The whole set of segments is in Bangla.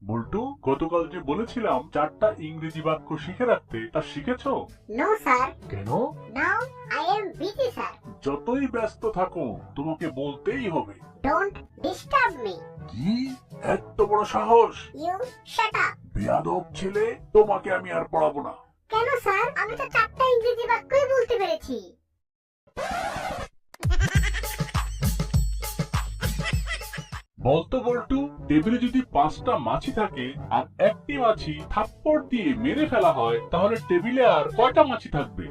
বল্টু, গতকাল যে বলেছিলাম 4টা ইংরেজি বাক্য শিখে রাখতে, তা শিখেছো? No sir. কেন? Now I am busy sir. যতই ব্যস্ত থাকো তোমাকে বলতেই হবে। Don't disturb me. কি এত বড় সাহস! You shut up. বেয়াদব ছেলে, তোমাকে আমি আর পড়াবো না। কেন স্যার? আমি তো 4টা ইংরেজি বাক্যই বলতে পেরেছি। বলতো বল্টু, টেবিলে যদি 5টা মাছি থাকে আর একটি মাছি থাপ্পড় দিয়ে মেরে ফেলা হয়, তাহলে টেবিলে আর কয়টা মাছি থাকবে?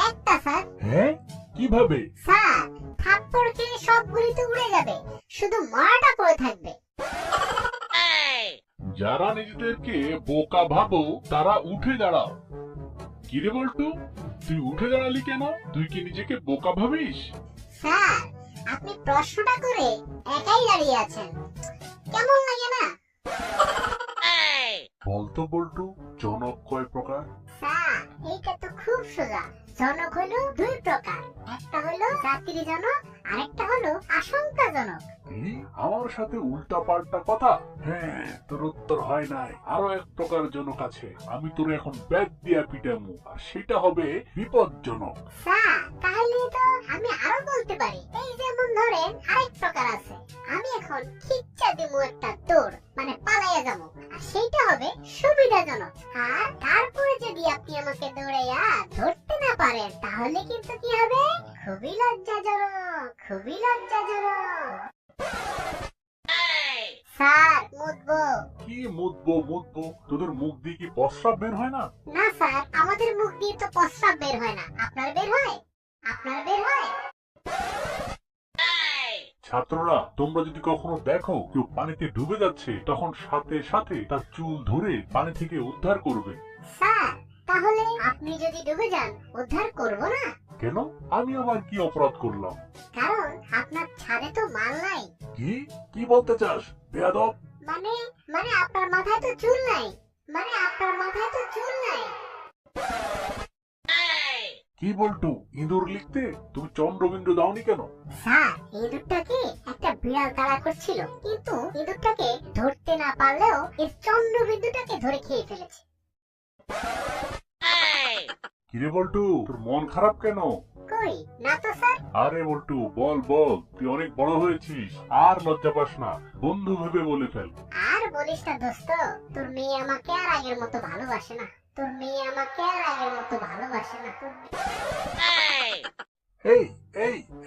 একটা স্যার। হ্যাঁ, কিভাবে? স্যার, থাপ্পড় খেয়ে সবগুলি তো উড়ে যাবে, শুধু মরাটা পড়ে থাকবে। যারা নিজেদেরকে বোকা ভাবো তারা উঠে দাঁড়াও। কিরে বল্টু, তুই উঠে দাঁড়ালি কেন? তুই কি নিজেকে বোকা ভাবিস? স্যার, আপনি প্রশ্নটা করে একাই দাঁড়িয়ে আছেন, কেমন লাগে না? বলতো বল্টু, জনক কয় প্রকার? স্যার, এইটা তো খুব সোজা। জনক হলো 2 প্রকার, একটা হলো জাতির জনক, আরেকটা হলো আশঙ্কাজনক। কি আমার সাথে উল্টা পাল্টা কথা? হ্যাঁ, তোর উত্তর হয় নাই। আরো এক প্রকার জনক আছে, আমি তোর এখন ব্যাগ দিয়া পিটামু, আর সেটা হবে বিপজ্জনক। স্যার, তাহলে তো আমি আরো বলতে পারি। এই যেমন ধরেন আরেক প্রকার আছে, আমি এখন খিচ্চা দিমু একটা দৌড়, মানে পালাইয়া যাবো, আর সেইটা হবে সুবিধাজনক। আর তারপরে যদি আপনি আমাকে দৌড়াইয়া ধরতে না পারেন, তাহলে কিন্তু কি হবে? খুবই লজ্জাজনক, খুবই লজ্জাজনক। স্যার, মুতবো। কি মুতবো? তোদের মুখ দিয়ে কি প্রস্রাব বের হয় না? না স্যার, আমাদের মুখ দিয়ে তো প্রস্রাব বের হয় না। আপনার বের হয়? আপনার বের হয়? ছাত্ররা, তোমরা যদি কখনো দেখো কেউ পানিতে ডুবে যাচ্ছে, তখন সাথে সাথে তার চুল ধরে পানি থেকে উদ্ধার করবে। স্যার, তাহলে আপনি যদি ডুবে যান, উদ্ধার করব না? কেন? আমি আবার কি অপরাধ করলাম? কারণ আপনার ছাদে তো মাল নাই। কি বলতে চাস বেয়াদব? মানে মানে আপনার মাথায় তো চুল নাই। মানে আপনার মাথায় তো চুল নাই। কি বল্টু, ইঁদুর লিখতে তুমি চন্দ্রবিন্দু দাওনি কেন? স্যার, ইঁদুরটাকে একটা বিড়াল তাড়া করছিল, কিন্তু ইঁদুরটাকে ধরতে না পারলেও এর চন্দ্রবিন্দুটাকে ধরে খেয়ে ফেলেছে। কিরে বল্টু, তোর মন খারাপ কেন? কই না তো স্যার। আরে বল্টু, বল, তুই অনেক বড় হয়েছিস, আর লজ্জা পাস না, বন্ধু ভেবে বলে ফেল। আর বলিস না দোস্ত, তোর মেয়ে আমাকে আর আগের মতো ভালোবাসে না। তোর মেয়ে আমাকে আর আগের মতো ভালোবাসে না।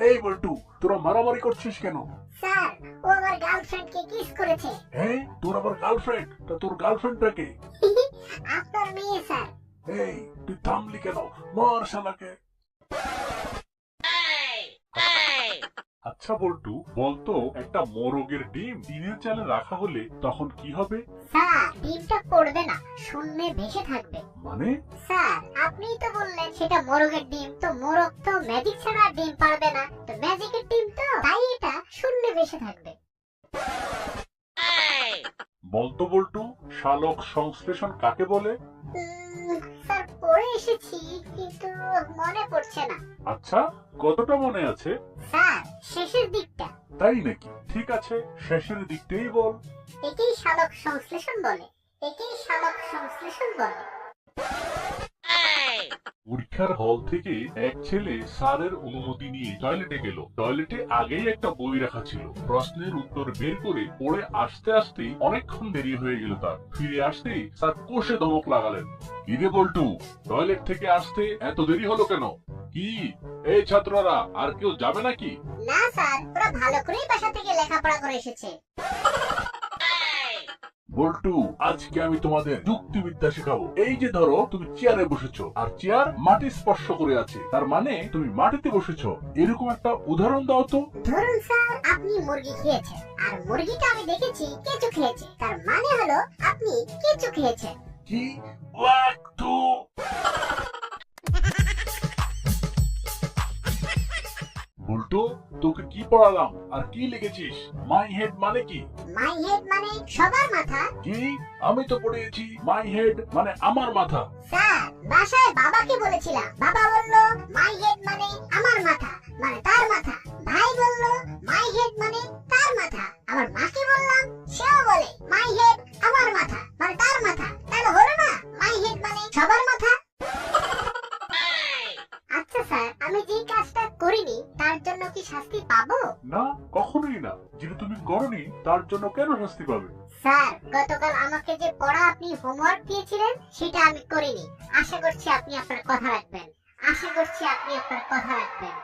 এই বল্টু, তোরা মারামারি করছিস কেন? স্যার, ও আমার গার্লফ্রেন্ডকে কিস করেছে। হ্যাঁ, তোর আবার গার্লফ্রেন্ড? তা তোর গার্লফ্রেন্ডটাকে? আপনার মেয়ে স্যার। এই, তুই থামলি কেন? মার শালাকে। আচ্ছা বল্টু, বলতো, একটা মোরগের ডিম টিনের চালে রাখা হলে তখন কি হবে? স্যার, ডিমটা পড়বে না, শূন্যে ভেসে থাকবে। মানে? স্যার, আপনিই তো বললেন সেটা মোরগের ডিম, তো মোরগ তো ম্যাজিক ছাড়া ডিম পারবে না, তো ম্যাজিকের ডিম তো, তাই এটা শূন্যে ভেসে থাকবে। বলতো বল্টু, সালোক সংশ্লেষণ কাকে বলে? স্যার, পড়ে এসেছি কিন্তু মনে পড়ছে না। আচ্ছা, কতটা মনে আছে? স্যার, শেষের দিকটা। তাই নাকি? ঠিক আছে, শেষের দিকটাই বল। একেই সালোক সংশ্লেষণ বলে। একেই সালোক সংশ্লেষণ বলে। পরীক্ষার হল থেকে এক ছেলে স্যারের অনুমতি নিয়ে টয়লেটে গেল। টয়লেটে আগেই একটা বই রাখা ছিল। প্রশ্নের উত্তর বের করে পড়ে আসতে আসতে অনেকক্ষণ দেরি হয়ে গেল তার। ফিরে আসতেই স্যার কষে ধমক লাগালেন। কিরে বল্টু, টয়লেট থেকে আসতে এত দেরি হলো কেন? কি এই ছাত্ররা আর কেউ যাবে নাকি? না স্যার, ওরা ভালো করেই বাসা থেকে লেখাপড়া করে এসেছে। বল্টু, আজকে আমি তোমাদের যুক্তিবিদ্যা শেখাবো। এই যে ধরো, তুমি চেয়ারে বসেছো আর চেয়ার মাটি স্পর্শ করে আছে, তার মানে তুমি মাটিতে বসেছো। এরকম একটা উদাহরণ দাও তো। ধরুন স্যার, আপনি মুরগি খেয়েছেন আর মুরগিটা আমি দেখেছি কেঁচো খেয়েছে, তার মানে হলো আপনি কেঁচো খেয়েছেন। কি? ওয়াক্তু। বল্টু, তোকে কি পড়ালাম আর কি লিখেছিস? মাই হেড মানে কি? মাই হেড মানে সবার মাথা। কি? আমি তো পড়িয়েছি মাই হেড মানে আমার মাথা। স্যার, বাসায় বাবাকে বলেছিলাম, বাবা বলল মাই হেড মানে আমার মাথা। যে কাজটা করিনি তার জন্য কি শাস্তি পাবো? না, কখনোই না। যেটা তুমি করনি তার জন্য কেন শাস্তি পাবে? স্যার, গতকাল আমাকে যে পড়া আপনি হোমওয়ার্ক দিয়েছিলেন সেটা আমি করিনি। আশা করছি আপনি আপনার কথা রাখবেন। আশা করছি আপনি আপনার কথা রাখবেন।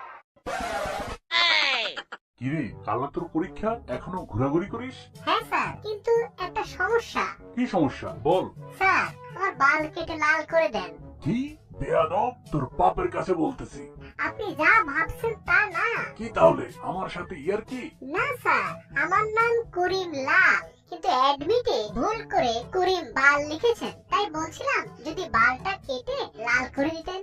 কিরে, কাল না তোর পরীক্ষা, এখনো ঘোরাঘুরি করিস? হ্যাঁ স্যার, কিন্তু একটা সমস্যা। কি সমস্যা বল। স্যার, আমার বাল কেটে লাল করে দেন। কি বেয়াদব, তোর বাপের কাছে বলতেছি। আপনি যা ভাবছেন তা না। কি তাহলে আমার সাথে ইয়ার কি? না স্যার, আমার নাম করিম লাল, কিন্তু অ্যাডমিটে ভুল করে করিম বাল লিখেছেন। তাই বলছিলাম যদি বালটা কেটে লাল করে দিতেন।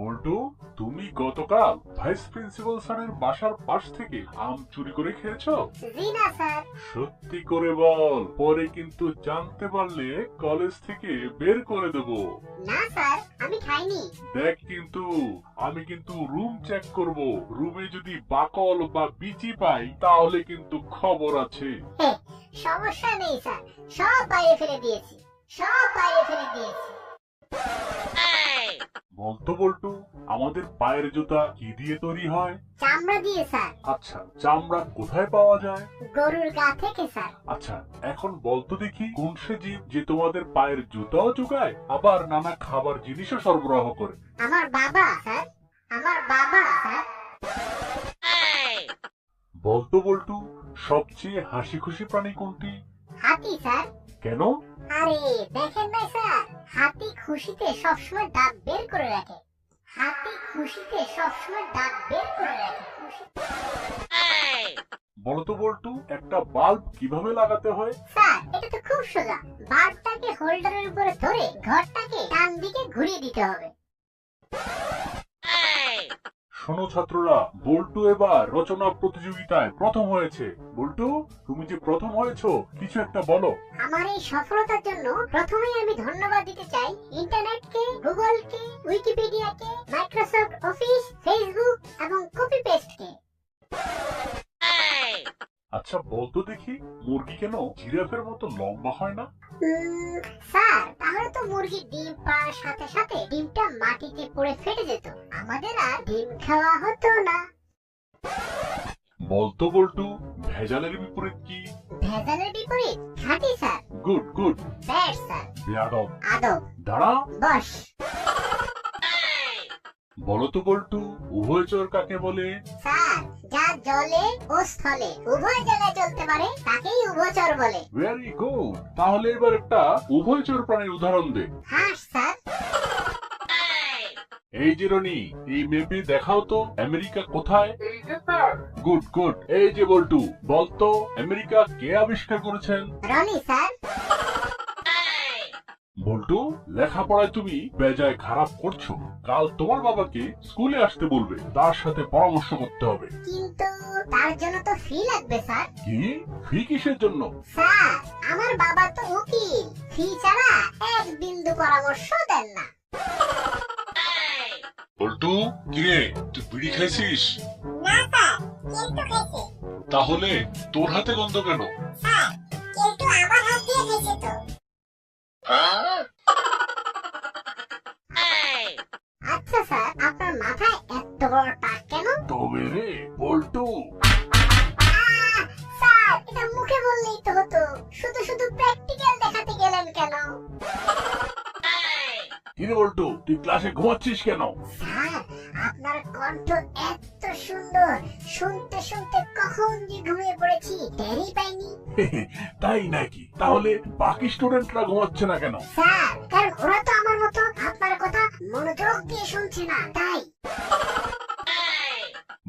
বল্টু, তুমি গতকাল ভাইস প্রিন্সিপাল স্যারের বাসার পাশ থেকে আম চুরি করে খেয়েছো? জি না স্যার। সত্যি করে বল, পরে কিন্তু জানতে পারলে কলেজ থেকে বের করে দেব। না স্যার, আমি খাইনি। দেখ, কিন্তু আমি কিন্তু রুম চেক করব। রুমে যদি বাকল বা বিচি পাই তাহলে কিন্তু খবর আছে। হে, সমস্যা নেই স্যার, সব বাইরে ফেলে দিয়েছি, সব বাইরে ফেলে দিয়েছি। বলতো বল্টু, আমাদের পায়ের জুতা কি দিয়ে তৈরি হয়? চামড়া দিয়ে স্যার। আচ্ছা, চামড়া কোথায় পাওয়া যায়? গরুর গা থেকে স্যার। আচ্ছা, এখন বলতো দেখি, কোন সে জীব যে তোমাদের পায়ের জুতাও যোগায় আবার নানা খাবার জিনিসও সরবরাহ করে? আমার বাবা স্যার, আমার বাবা স্যার। বলতো বল্টু, সবচেয়ে হাসি খুশি প্রাণী কোনটি? হাতি স্যার। কেন? আরে দেখেন না স্যার, হাতি খুশিতে সবসময় দাঁত বের করে রাখে। হাতি খুশিতে সবসময় দাঁত বের করে রাখে। বলতো বল্টু, একটা বাল্ব কিভাবে লাগাতে হয়? স্যার, এটা তো খুব সোজা। বাল্বটাকে হোল্ডারের উপরে ধরে ঘরটাকে ডান দিকে ঘুরিয়ে দিতে হবে। শোনো ছাত্ররা, বল্টু এবার রচনা প্রতিযোগিতায় প্রথম হয়েছে। বল্টু, তুমি যে প্রথম হয়েছো, কিছু একটা বলো। আমার এই সফলতার জন্য প্রথমেই আমি ধন্যবাদ দিতে চাই ইন্টারনেটকে, গুগলকে, উইকিপিডিয়াকে, মাইক্রোসফট অফিস, ফেসবুক এবং কপি পেস্টকে। আচ্ছা বলতো দেখি, মুরগি কেন জিরাফের মতো লম্বা হয় না? স্যার, তাহলে তো মুরগির ডিম পাড়ার সাথে সাথে ডিমটা মাটিতে পড়ে ফেটে যেত, আমাদের আর ডিম খাওয়া হতো না। বলতো বল্টু, ভেজালের বিপরীত কি? ভেজালের বিপরীত খাঁটি sir. Good good. Bad sir. বেয়াদব। আদব। দাঁড়া। বস। বলতো বল্টু, উভয়চর কাকে বলে? স্যার, যা জলে ও স্থলে উভয় জায়গায় চলতে পারে তাকেই উভচর বলে। Very good. তাহলে এবার একটা উভয়চর প্রাণীর উদাহরণ দে। হাঁস স্যার। এই যে রনি, এই ম্যাপে দেখাও তো আমেরিকা কোথায়? Good good. এই যে বল্টু, বলতো আমেরিকা কে আবিষ্কার করেছেন? রনি স্যার। বল্টু, লেখাপড়ায় তুমি বেজায় খারাপ করছো। কাল তোমার বাবাকে স্কুলে আসতে বলবে, তার সাথে পরামর্শ করতে হবে। কিন্তু তার জন্য তো ফি লাগবে স্যার। কি? ফি কিসের জন্য? স্যার, আমার বাবা তো উকিল, ফি ছাড়া এক বিন্দু পরামর্শ দেন না। বল্টু, কিরে, তুই বিড়ি খাইছিস? না স্যার, কিন্তু খাইছে। তাহলে তোর হাতে গন্ধ কেন? স্যার, কিন্তু আমার হাত দিয়ে খাইছে তো। আচ্ছা স্যার, আপনার মাথায় এত বড় টাক কেন? তবে রে বল্টু, স্যার, এটা মুখে বললেই তো হতো, শুধু শুধু প্র্যাকটিক্যাল দেখাতে গেলেন কেন? কিরে বল্টু, তুই ক্লাসে ঘুমাচ্ছিস কেন? স্যার, আপনার কণ্ঠ এত সুন্দর, শুনতে শুনতে কখন যে ঘুমিয়ে পড়েছি টেরই পাইনি। তাই নাকি? তাহলে বাকি স্টুডেন্টরা ঘুমাচ্ছে না কেন? স্যার, কারণ ওরা তো আমার মতো আপনার কথা মনোযোগ দিয়ে শুনছে না, তাই।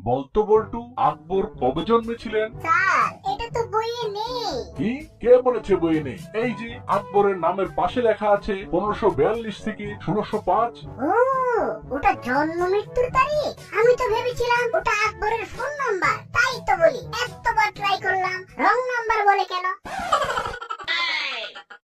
বলতো বল্টু, আকবর কবে জন্মেছিলেন? স্যার, এটা তো বইয়ে নেই। কি? কে বলেছে বইয়ে নেই? এই যে আকবরের নামের পাশে লেখা আছে 1542 থেকে 1605। ও, ওটা জন্ম মৃত্যুর তারিখ। আমি তো ভেবেছিলাম ওটা আকবরের ফোন নাম্বার, তাই তো বলি এতবার ট্রাই করলাম, রং নাম্বার বলে কেন?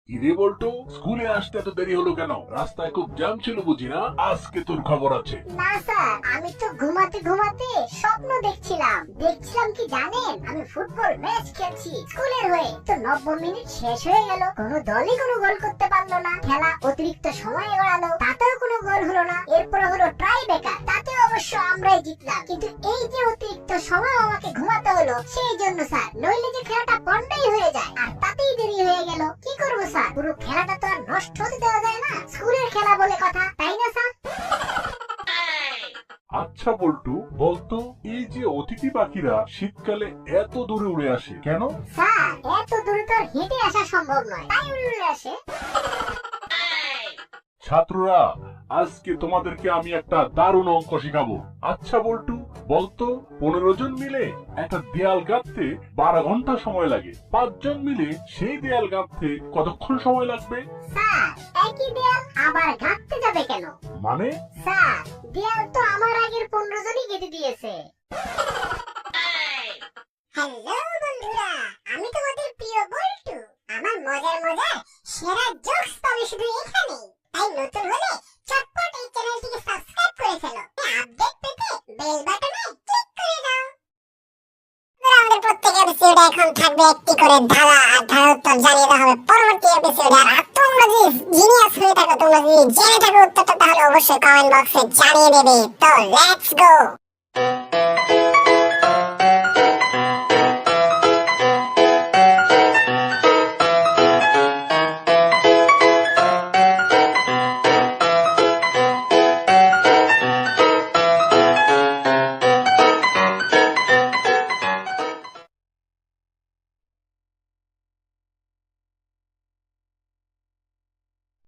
কিরে বল্টু, স্কুলে আসতে এত দেরি হলো কেন? রাস্তায় খুব জ্যাম ছিল বুঝি না? আজকে তোর খবর আছে। না স্যার, আমি তো ঘুমাতে ঘুমাতে স্বপ্ন দেখছিলাম কি জানেন, আমি ফুটবল ম্যাচ খেলছি স্কুলের হয়ে। তো 90 মিনিট শেষ হয়ে গেল, কোনো দলই কোনো গোল করতে পারলো না। খেলা অতিরিক্ত সময় গড়ালো, তাতেও কোনো গোল হলো না। এরপর হলো ট্রাই বেকার, তাতেও অবশ্য আমরাই জিতলাম। কিন্তু এই যে অতিরিক্ত সময় আমাকে ঘুমাতে হলো, সেই জন্য স্যার, নইলে যে খেলাটা বন্ধই হয়ে যায়, আর তাতেই দেরি হয়ে গেল। কি করবো স্যার, পুরো খেলাটা তো আর নষ্ট হতে দেওয়া যায় না। স্কুলের খেলা বলে কথা, তাই না স্যার? আচ্ছা বল্টু, বলতো এই যে অতিথি পাখিরা শীতকালে এত দূরে উড়ে আসে কেন? স্যার, এত দূরে তো আর হেঁটে আসা সম্ভব নয়, তাই উড়ে আসে। ছাত্ররা, আজকে তোমাদেরকে আমি একটা দারুণ অঙ্ক শেখাবো। আচ্ছা বল্টু, বলতো 15 জন মিলে একটা দেয়াল গাঁথতে 12 ঘন্টা সময় লাগে। 5 জন মিলে সেই দেয়াল গাঁথতে কতক্ষণ সময় লাগবে? স্যার, একই দেয়াল আবার গাঁথতে যাবে কেন? মানে? স্যার, দেয়াল তো আমার আগের 15 জনই গেঁথে দিয়েছে। হ্যালো বন্ধুরা, আমি তোমাদের প্রিয় বল্টু। আমার মজার সেরা জোকস পাবে শুধু এখানে। তাই নতুন হলে চটপট এই চ্যানেলটিকে সাবস্ক্রাইব করে ফেলো। আপডেট পেতে বেল বাটনে ক্লিক করে দাও। আমাদের প্রত্যেক এপিসোডে এখন থাকবে একটি করে ধাঁধা, আর ধাঁধার উত্তর জানিয়ে দেওয়া হবে পরবর্তী এপিসোডে। আর তোমরা যদি জিনিয়াস হয়ে থাকো, তোমরা যদি জেনে থাকো উত্তরটা, তাহলে অবশ্যই কমেন্ট বক্সে জানিয়ে দেবে। তো লেটস গো।